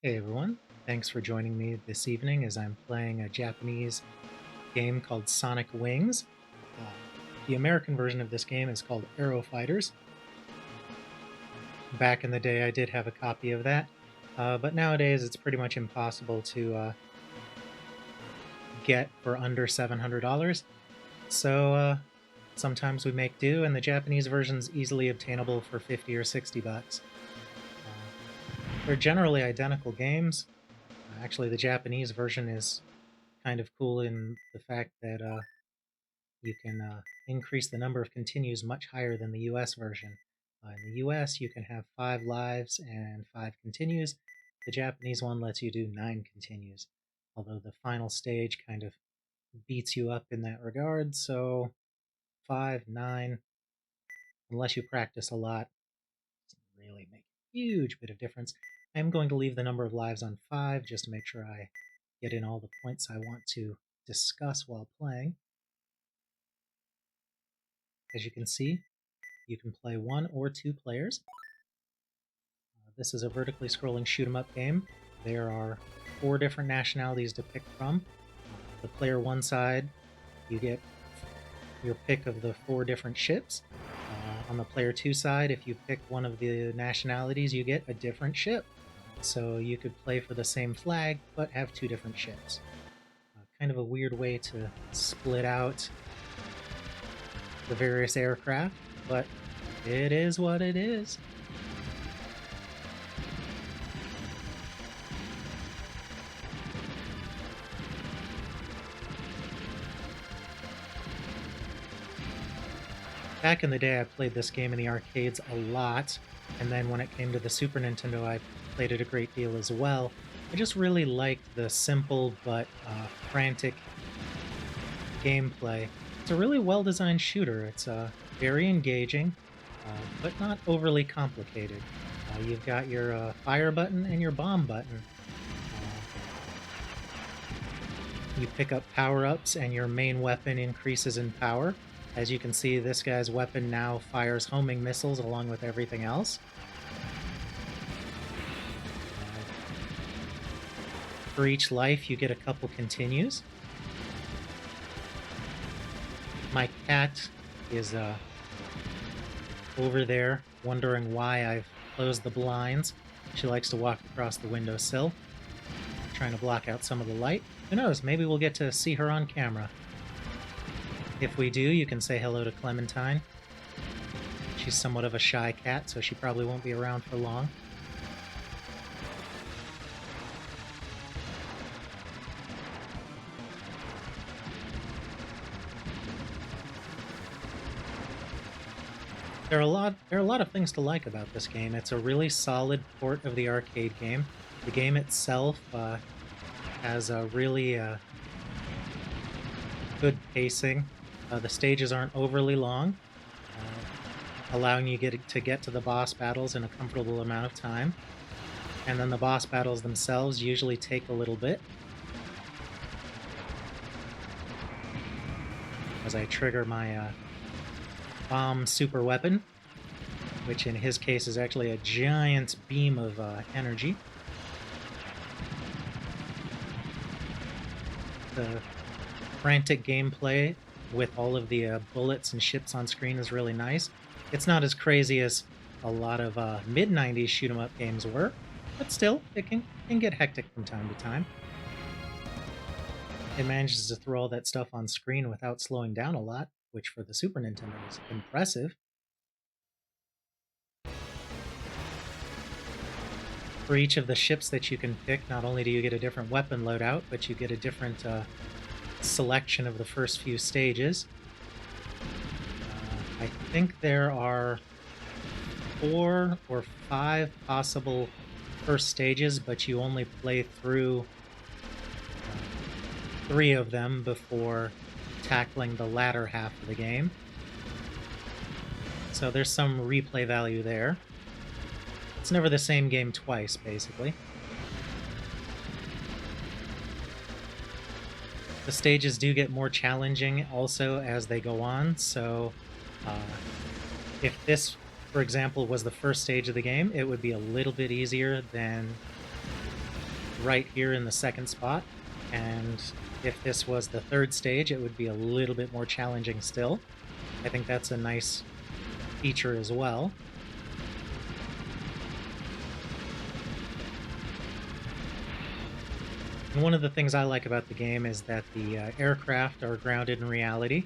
Hey everyone, thanks for joining me this evening as I'm playing a Japanese game called Sonic Wings. Uh, the American version of this game is called Aero Fighters. Back in the day, I did have a copy of that, but nowadays it's pretty much impossible to get for under $700. So sometimes we make do, and the Japanese version's easily obtainable for 50 or 60 bucks. They're generally identical games. Actually, the Japanese version is kind of cool in the fact that you can increase the number of continues much higher than the US version. In the US, you can have 5 lives and 5 continues. The Japanese one lets you do 9 continues, although the final stage kind of beats you up in that regard, so 5, 9, unless you practice a lot, doesn't really make a huge bit of difference. I'm going to leave the number of lives on 5 just to make sure I get in all the points I want to discuss while playing. As you can see, you can play 1 or 2 players. This is a vertically scrolling shoot 'em up game. There are 4 different nationalities to pick from. The player 1 side, you get your pick of the 4 different ships. On the player 2 side, if you pick one of the nationalities, you get a different ship. So you could play for the same flag, but have 2 different ships. Kind of a weird way to split out the various aircraft, but it is what it is. Back in the day, I played this game in the arcades a lot, and then when it came to the Super Nintendo, I played it a great deal as well. I just really liked the simple but frantic gameplay. It's a really well-designed shooter. It's very engaging, but not overly complicated. You've got your fire button and your bomb button. You pick up power-ups and your main weapon increases in power. As you can see, this guy's weapon now fires homing missiles along with everything else. For each life, you get a couple continues. My cat is over there wondering why I've closed the blinds. She likes to walk across the windowsill, trying to block out some of the light. Who knows, maybe we'll get to see her on camera. If we do, you can say hello to Clementine. She's somewhat of a shy cat, so she probably won't be around for long. There are a lot of things to like about this game. It's a really solid port of the arcade game. The game itself has a really good pacing. The stages aren't overly long, allowing you to get to the boss battles in a comfortable amount of time. And then the boss battles themselves usually take a little bit. As I trigger my bomb super weapon, which in his case is actually a giant beam of energy. The frantic gameplay with all of the bullets and ships on screen is really nice. It's not as crazy as a lot of mid-90s shoot-'em-up games were, but still, it can get hectic from time to time. It manages to throw all that stuff on screen without slowing down a lot, which for the Super Nintendo is impressive. For each of the ships that you can pick, not only do you get a different weapon loadout, but you get a different selection of the first few stages. I think there are 4 or 5 possible first stages, but you only play through 3 of them before tackling the latter half of the game. So there's some replay value there. It's never the same game twice, basically. The stages do get more challenging also as they go on, so if this, for example, was the first stage of the game, it would be a little bit easier than right here in the second spot, and if this was the third stage, it would be a little bit more challenging still. I think that's a nice feature as well. And one of the things I like about the game is that the aircraft are grounded in reality,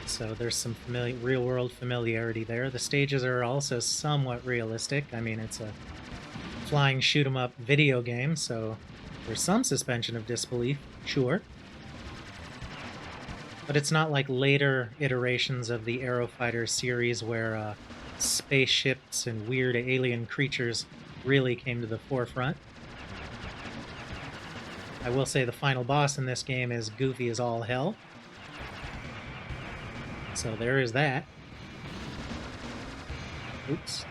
so there's some real-world familiarity there. The stages are also somewhat realistic. I mean, it's a flying shoot-'em-up video game, so there's some suspension of disbelief, sure. But it's not like later iterations of the Aero Fighter series where spaceships and weird alien creatures really came to the forefront. I will say the final boss in this game is goofy as all hell. So there is that. Oops.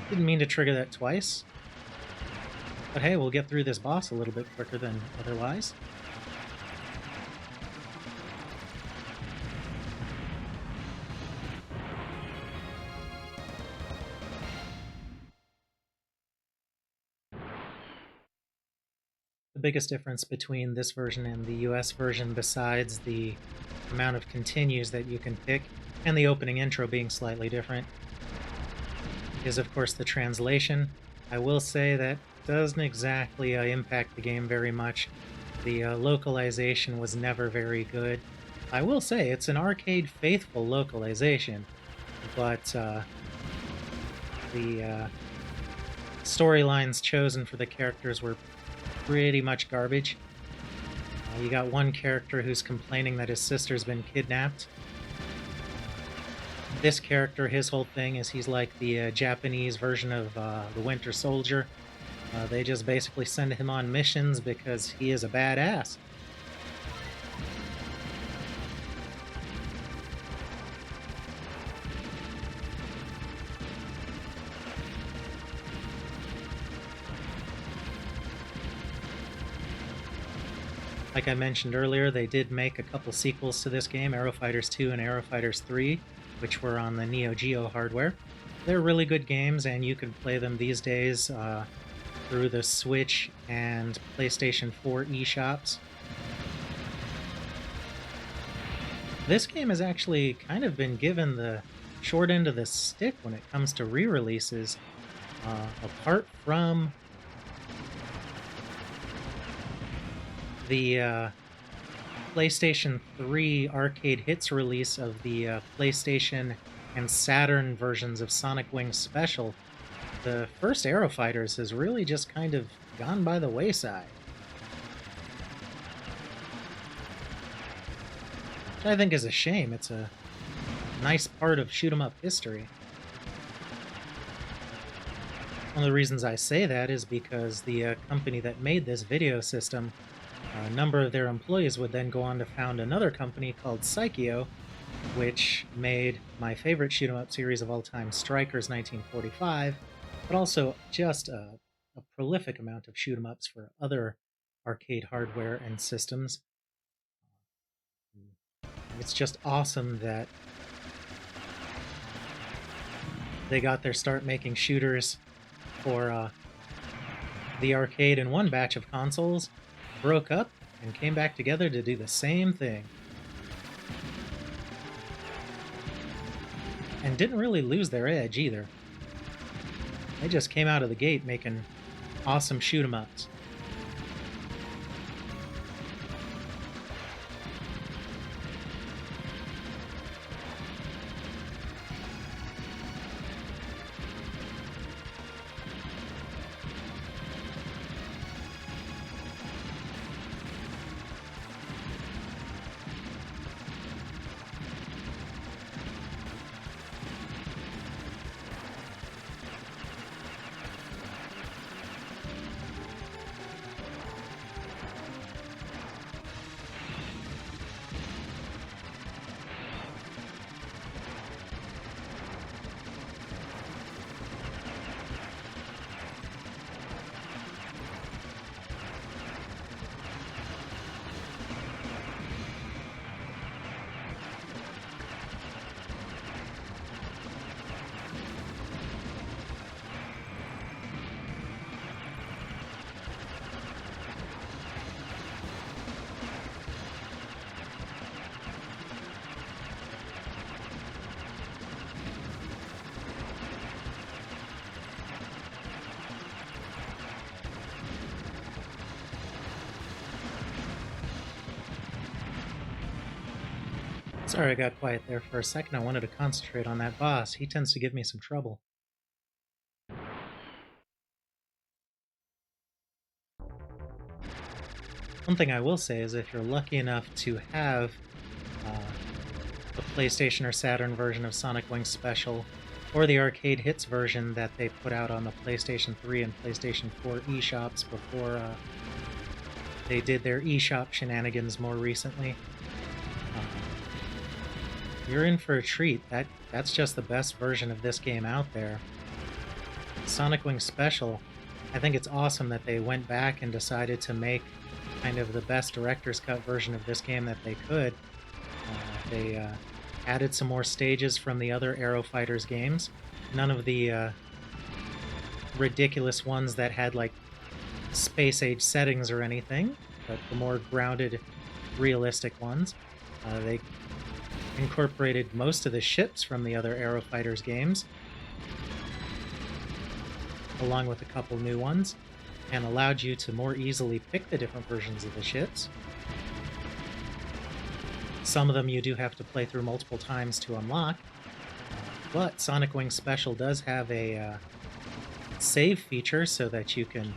Didn't mean to trigger that twice. But hey, we'll get through this boss a little bit quicker than otherwise. The biggest difference between this version and the US version, besides the amount of continues that you can pick and the opening intro being slightly different, is of course the translation. I will say that doesn't exactly impact the game very much. The localization was never very good. I will say it's an arcade-faithful localization, but the storylines chosen for the characters were pretty much garbage. You got one character who's complaining that his sister's been kidnapped. This character, his whole thing is he's like the Japanese version of the Winter Soldier. They just basically send him on missions because he is a badass. Like I mentioned earlier, they did make a couple sequels to this game, Aero Fighters 2 and Aero Fighters 3, which were on the Neo Geo hardware. They're really good games, and you can play them these days through the Switch and PlayStation 4 eShops. This game has actually kind of been given the short end of the stick when it comes to re-releases. Apart from the PlayStation 3 arcade hits release of the PlayStation and Saturn versions of Sonic Wings Special, the first Aero Fighters has really just kind of gone by the wayside. Which I think is a shame. It's a nice part of shoot-'em-up history. One of the reasons I say that is because the company that made this video system, a number of their employees would then go on to found another company called Psycheo, which made my favorite shoot-'em-up series of all time, Strikers 1945, but also just a prolific amount of shoot-'em-ups for other arcade hardware and systems. It's just awesome that they got their start making shooters for the arcade in one batch of consoles, broke up, and came back together to do the same thing. And didn't really lose their edge either. They just came out of the gate making awesome shoot-'em-ups. Sorry I got quiet there for a second. I wanted to concentrate on that boss. He tends to give me some trouble. One thing I will say is if you're lucky enough to have the PlayStation or Saturn version of Sonic Wings Special, or the arcade hits version that they put out on the PlayStation 3 and PlayStation 4 eShops before they did their eShop shenanigans more recently, you're in for a treat. That's just the best version of this game out there. Sonic Wings Special, I think it's awesome that they went back and decided to make kind of the best director's cut version of this game that they could. They added some more stages from the other Aero Fighters games. None of the ridiculous ones that had like space age settings or anything, but the more grounded, realistic ones. They incorporated most of the ships from the other Aero Fighters games, along with a couple new ones, and allowed you to more easily pick the different versions of the ships. Some of them you do have to play through multiple times to unlock, but Sonic Wings Special does have a save feature so that you can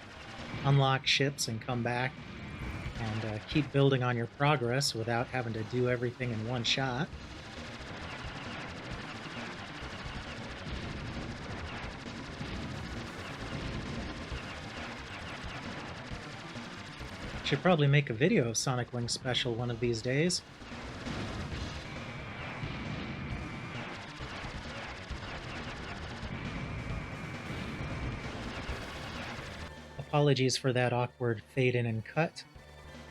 unlock ships and come back and keep building on your progress without having to do everything in one shot. Should probably make a video of Sonic Wings Special one of these days. Apologies for that awkward fade in and cut.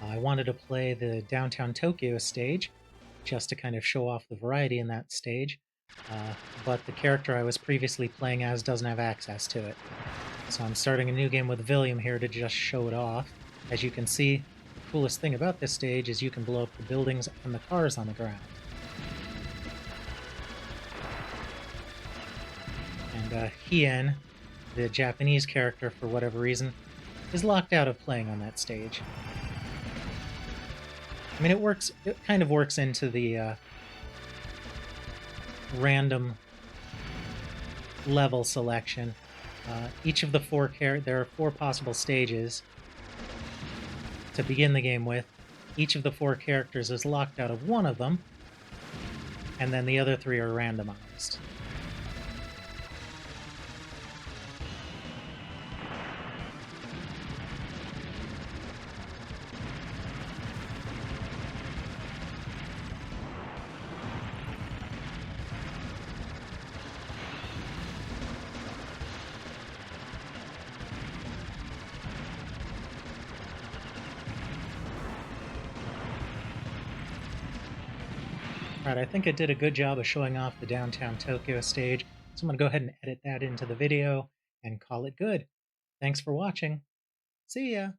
I wanted to play the downtown Tokyo stage just to kind of show off the variety in that stage, but the character I was previously playing as doesn't have access to it. So I'm starting a new game with William here to just show it off. As you can see, the coolest thing about this stage is you can blow up the buildings and the cars on the ground. And Hien, the Japanese character, for whatever reason, is locked out of playing on that stage. I mean, it kind of works into the random level selection. Each of the there are 4 possible stages to begin the game with. Each of the 4 characters is locked out of one of them, and then the other 3 are randomized. Alright, I think I did a good job of showing off the downtown Tokyo stage, so I'm going to go ahead and edit that into the video and call it good. Thanks for watching. See ya!